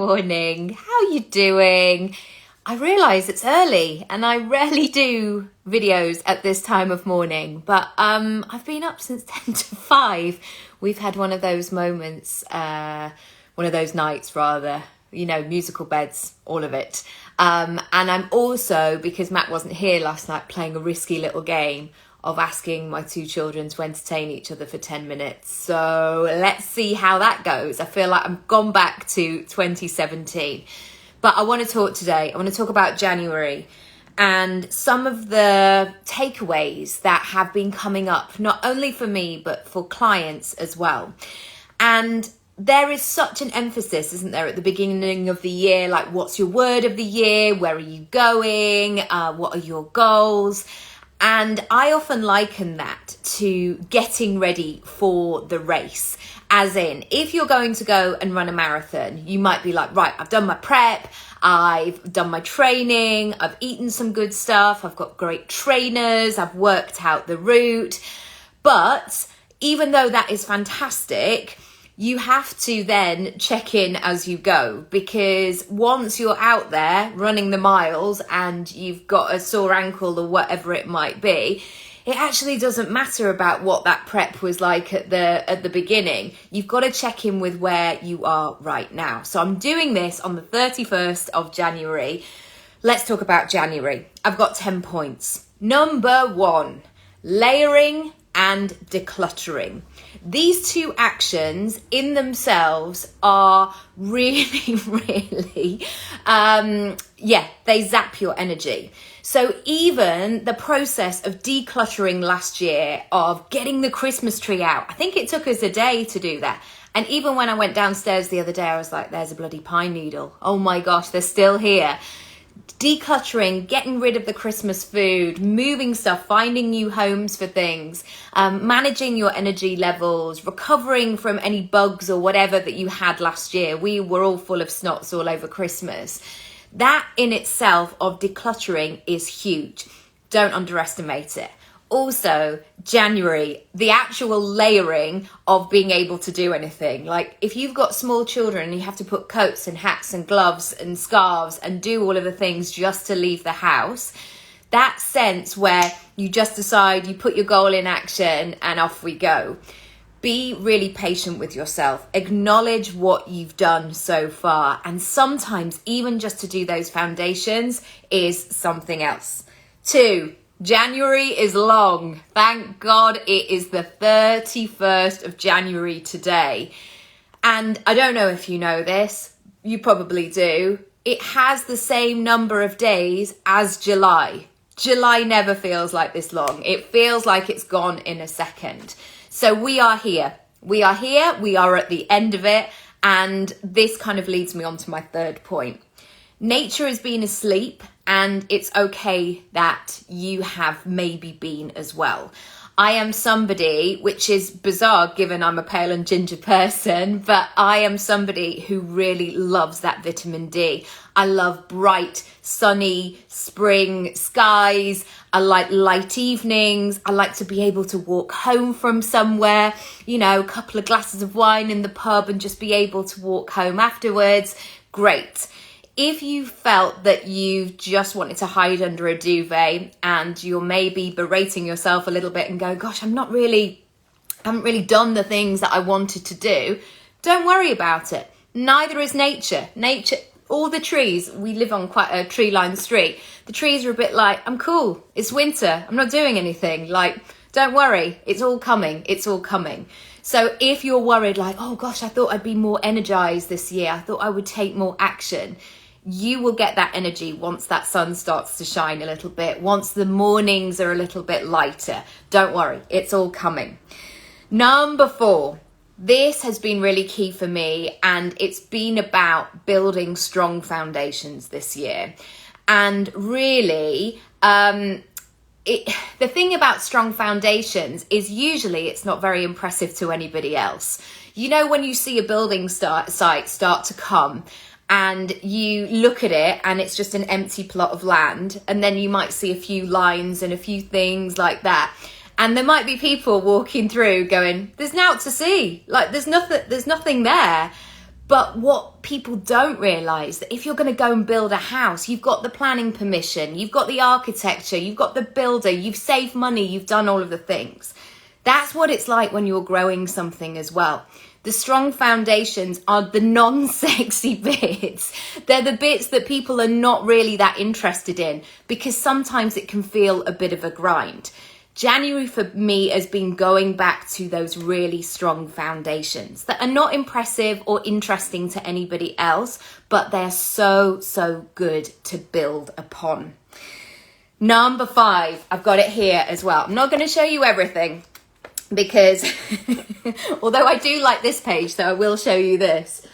Morning. How you doing? I realise it's early and I rarely do videos at this time of morning, but I've been up since 10 to 5. We've had one of those moments, one of those nights rather, you know, musical beds, all of it. And I'm also, because Matt wasn't here last night, playing a risky little game of asking my two children to entertain each other for 10 minutes. So let's see how that goes. I feel like I've gone back to 2017. But I want to talk today. I want to talk about January and some of the takeaways that have been coming up, not only for me, but for clients as well. And there is such an emphasis, isn't there, at the beginning of the year, like what's your word of the year? Where are you going? What are your goals? And I often liken that to getting ready for the race. As in, if you're going to go and run a marathon, you might be like, right, I've done my prep, I've done my training, I've eaten some good stuff, I've got great trainers, I've worked out the route. But even though that is fantastic, you have to then check in as you go, because once you're out there running the miles and you've got a sore ankle or whatever it might be, it actually doesn't matter about what that prep was like at the beginning. You've got to check in with where you are right now. So I'm doing this on the 31st of January. Let's talk about January. I've got 10 points. Number 1, layering and decluttering. These two actions in themselves are really, they zap your energy. So even the process of decluttering last year, of getting the Christmas tree out, I think it took us a day to do that. And even when I went downstairs the other day, I was like, there's a bloody pine needle. Oh my gosh, they're still here. Decluttering, getting rid of the Christmas food, moving stuff, finding new homes for things, managing your energy levels, recovering from any bugs or whatever that you had last year. We were all full of snots all over Christmas. That in itself of decluttering is huge. Don't underestimate it. Also, January, the actual layering of being able to do anything. Like if you've got small children and you have to put coats and hats and gloves and scarves and do all of the things just to leave the house, that sense where you just decide, you put your goal in action and off we go. Be really patient with yourself. Acknowledge what you've done so far. And sometimes even just to do those foundations is something else. 2, January is long. Thank God it is the 31st of January today. And I don't know if you know this, you probably do. It has the same number of days as July. July never feels like this long. It feels like it's gone in a second. So we are here. We are here. We are at the end of it. And this kind of leads me on to my third point. Nature has been asleep, and it's okay that you have maybe been as well. I am somebody, which is bizarre given I'm a pale and ginger person, but I am somebody who really loves that vitamin D. I love bright, sunny spring skies. I like light evenings. I like to be able to walk home from somewhere, you know, a couple of glasses of wine in the pub and just be able to walk home afterwards. Great. If you felt that you just wanted to hide under a duvet and you're maybe berating yourself a little bit and going, gosh, I haven't really done the things that I wanted to do, don't worry about it. Neither is nature. Nature, all the trees, we live on quite a tree-lined street. The trees are a bit like, I'm cool, it's winter, I'm not doing anything. Like, don't worry, it's all coming, it's all coming. So if you're worried like, oh gosh, I thought I'd be more energized this year, I thought I would take more action, you will get that energy once that sun starts to shine a little bit, once the mornings are a little bit lighter. Don't worry, it's all coming. Number 4, this has been really key for me, and it's been about building strong foundations this year. And really, the thing about strong foundations is usually it's not very impressive to anybody else. You know, when you see a building site start to come, and you look at it and it's just an empty plot of land, and then you might see a few lines and a few things like that, and there might be people walking through going, there's nought to see, like there's nothing there. But what people don't realize, that if you're going to go and build a house, you've got the planning permission, you've got the architecture, you've got the builder, you've saved money, you've done all of the things. That's what it's like when you're growing something as well. The strong foundations are the non-sexy bits. They're the bits that people are not really that interested in, because sometimes it can feel a bit of a grind. January for me has been going back to those really strong foundations that are not impressive or interesting to anybody else, but they're so good to build upon. Number 5, I've got it here as well. I'm not going to show you everything because although I do like this page, so I will show you this,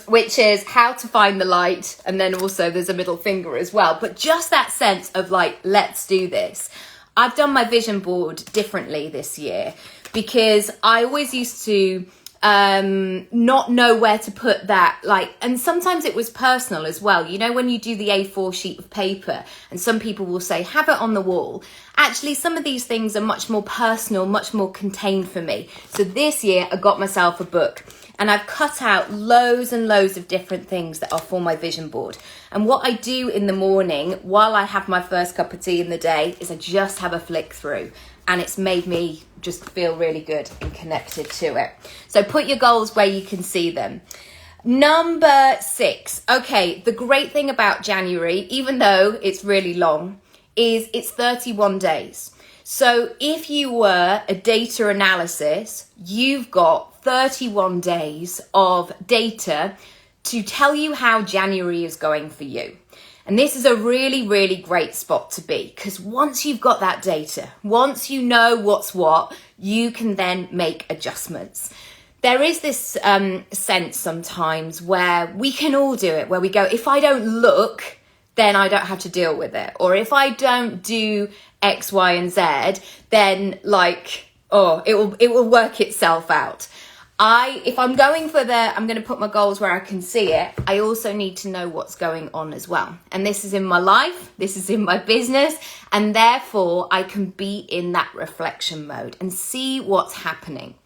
which is how to find the light. And then also there's a middle finger as well. But just that sense of like, let's do this. I've done my vision board differently this year because I always used to not know where to put that, like, and sometimes it was personal as well. You know, when you do the A4 sheet of paper and some people will say, have it on the wall. Actually, some of these things are much more personal, much more contained for me. So this year I got myself a book and I've cut out loads and loads of different things that are for my vision board. And what I do in the morning while I have my first cup of tea in the day is I just have a flick through, and it's made me just feel really good and connected to it. So put your goals where you can see them. Number 6. Okay, the great thing about January, even though it's really long, is it's 31 days. So if you were a data analysis, you've got 31 days of data to tell you how January is going for you. And this is a really, really great spot to be, because once you've got that data, once you know what's what, you can then make adjustments. There is this sense sometimes where we can all do it, where we go, if I don't look, then I don't have to deal with it. Or if I don't do X, Y, and Z, then like, oh, it will work itself out. If I'm going for I'm going to put my goals where I can see it, I also need to know what's going on as well. And this is in my life, this is in my business, and therefore I can be in that reflection mode and see what's happening.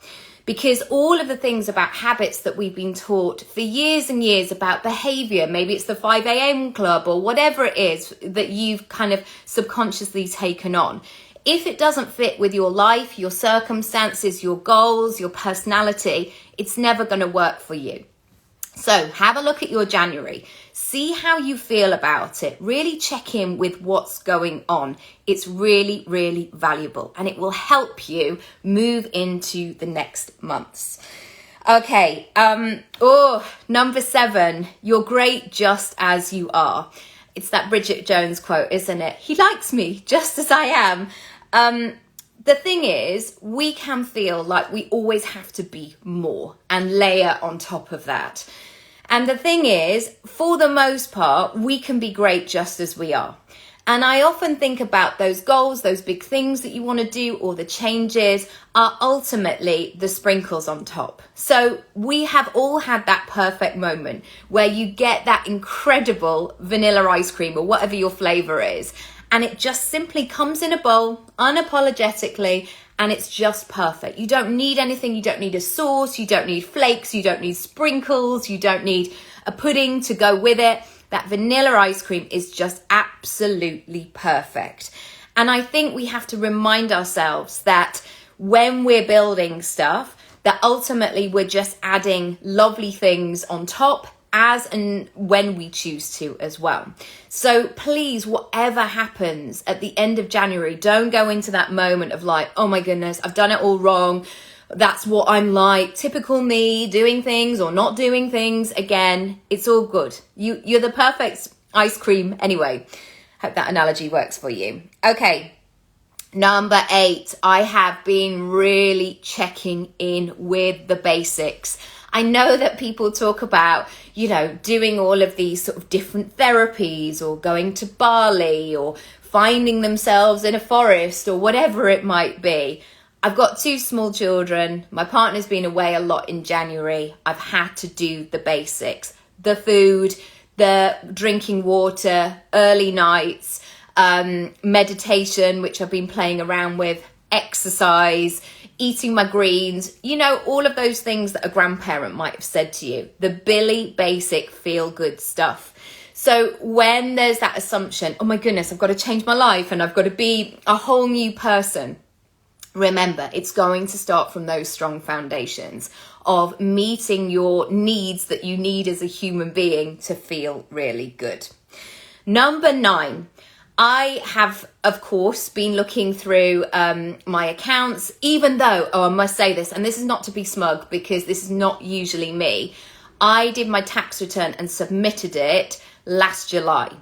Because all of the things about habits that we've been taught for years and years about behavior, maybe it's the 5 a.m. club or whatever it is that you've kind of subconsciously taken on. If it doesn't fit with your life, your circumstances, your goals, your personality, it's never going to work for you. So have a look at your January. See how you feel about it. Really check in with what's going on. It's really, really valuable, and it will help you move into the next months. Okay. Number 7, you're great just as you are. It's that Bridget Jones quote, isn't it? He likes me just as I am. The thing is, we can feel like we always have to be more and layer on top of that. And the thing is, for the most part, we can be great just as we are. And I often think about those goals, those big things that you want to do, or the changes are ultimately the sprinkles on top. So we have all had that perfect moment where you get that incredible vanilla ice cream or whatever your flavor is. And it just simply comes in a bowl, unapologetically, and it's just perfect. You don't need anything. You don't need a sauce. You don't need flakes. You don't need sprinkles. You don't need a pudding to go with it. That vanilla ice cream is just absolutely perfect. And I think we have to remind ourselves that when we're building stuff, that ultimately we're just adding lovely things on top, as and when we choose to as well. So please, whatever happens at the end of January, don't go into that moment of like, oh my goodness, I've done it all wrong. That's what I'm like, typical me, doing things or not doing things. Again, it's all good. You're the perfect ice cream anyway. Hope that analogy works for you. Okay. Number 8, I have been really checking in with the basics. I know that people talk about, doing all of these sort of different therapies or going to Bali or finding themselves in a forest or whatever it might be. I've got 2 small children. My partner's been away a lot in January. I've had to do the basics, the food, the drinking water, early nights, meditation, which I've been playing around with, exercise, eating my greens, you know, all of those things that a grandparent might have said to you, the Billy basic feel good stuff. So when there's that assumption, oh my goodness, I've got to change my life and I've got to be a whole new person, remember, it's going to start from those strong foundations of meeting your needs that you need as a human being to feel really good. Number 9, I have, of course, been looking through my accounts, even though, I must say this, and this is not to be smug because this is not usually me. I did my tax return and submitted it last July.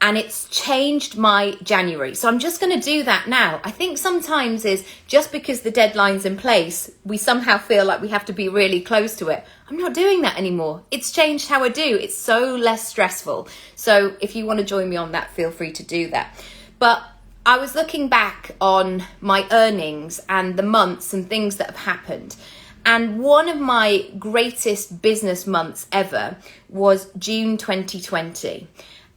And it's changed my January. So I'm just going to do that now. I think sometimes is just because the deadline's in place, we somehow feel like we have to be really close to it. I'm not doing that anymore. It's changed how I do. It's so less stressful. So if you want to join me on that, feel free to do that. But I was looking back on my earnings and the months and things that have happened. And one of my greatest business months ever was June 2020.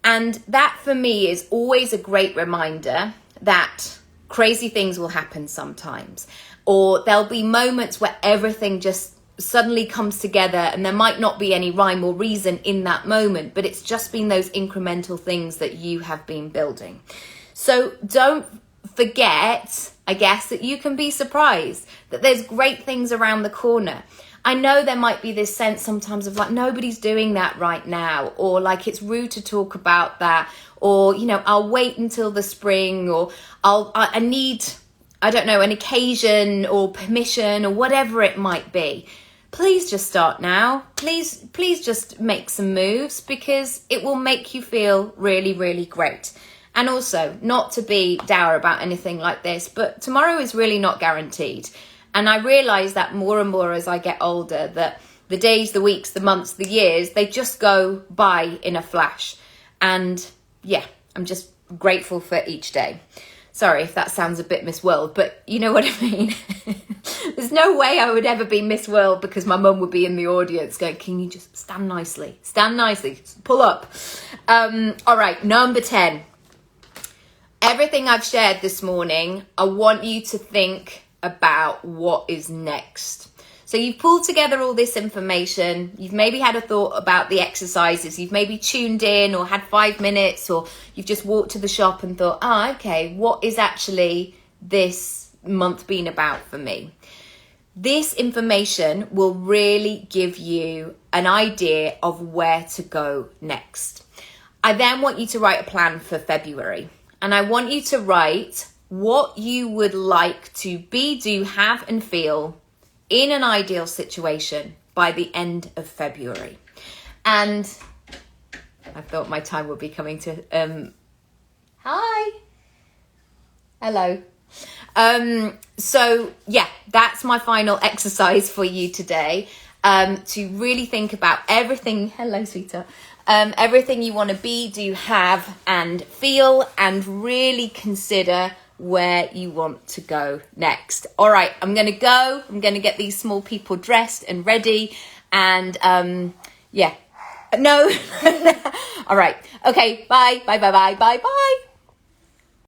And that for me is always a great reminder that crazy things will happen sometimes, or there'll be moments where everything just suddenly comes together and there might not be any rhyme or reason in that moment, but it's just been those incremental things that you have been building. So don't forget, I guess, that you can be surprised, that there's great things around the corner. I know there might be this sense sometimes of like, nobody's doing that right now, or like it's rude to talk about that, or, you know, I'll wait until the spring, or I need, I don't know, an occasion or permission or whatever it might be. Please just start now. Please just make some moves because it will make you feel really, really great. And also, not to be dour about anything like this, but tomorrow is really not guaranteed. And I realise that more and more as I get older, that the days, the weeks, the months, the years, they just go by in a flash. And yeah, I'm just grateful for each day. Sorry if that sounds a bit Miss World, but you know what I mean? There's no way I would ever be Miss World because my mum would be in the audience going, can you just stand nicely, pull up. All right, number 10. Everything I've shared this morning, I want you to think about what is next. So you've pulled together all this information, you've maybe had a thought about the exercises, you've maybe tuned in or had 5 minutes, or you've just walked to the shop and thought, okay, what is actually this month been about for me? This information will really give you an idea of where to go next. I then want you to write a plan for February, and I want you to write what you would like to be, do, have and feel in an ideal situation by the end of February. And I thought my time would be coming to, hi, hello. So yeah, that's my final exercise for you today, to really think about everything, hello sweetheart, everything you want to be, do, have and feel, and really consider where you want to go next. All right, I'm going to go. I'm going to get these small people dressed and ready. And yeah, no. All right. Okay, bye.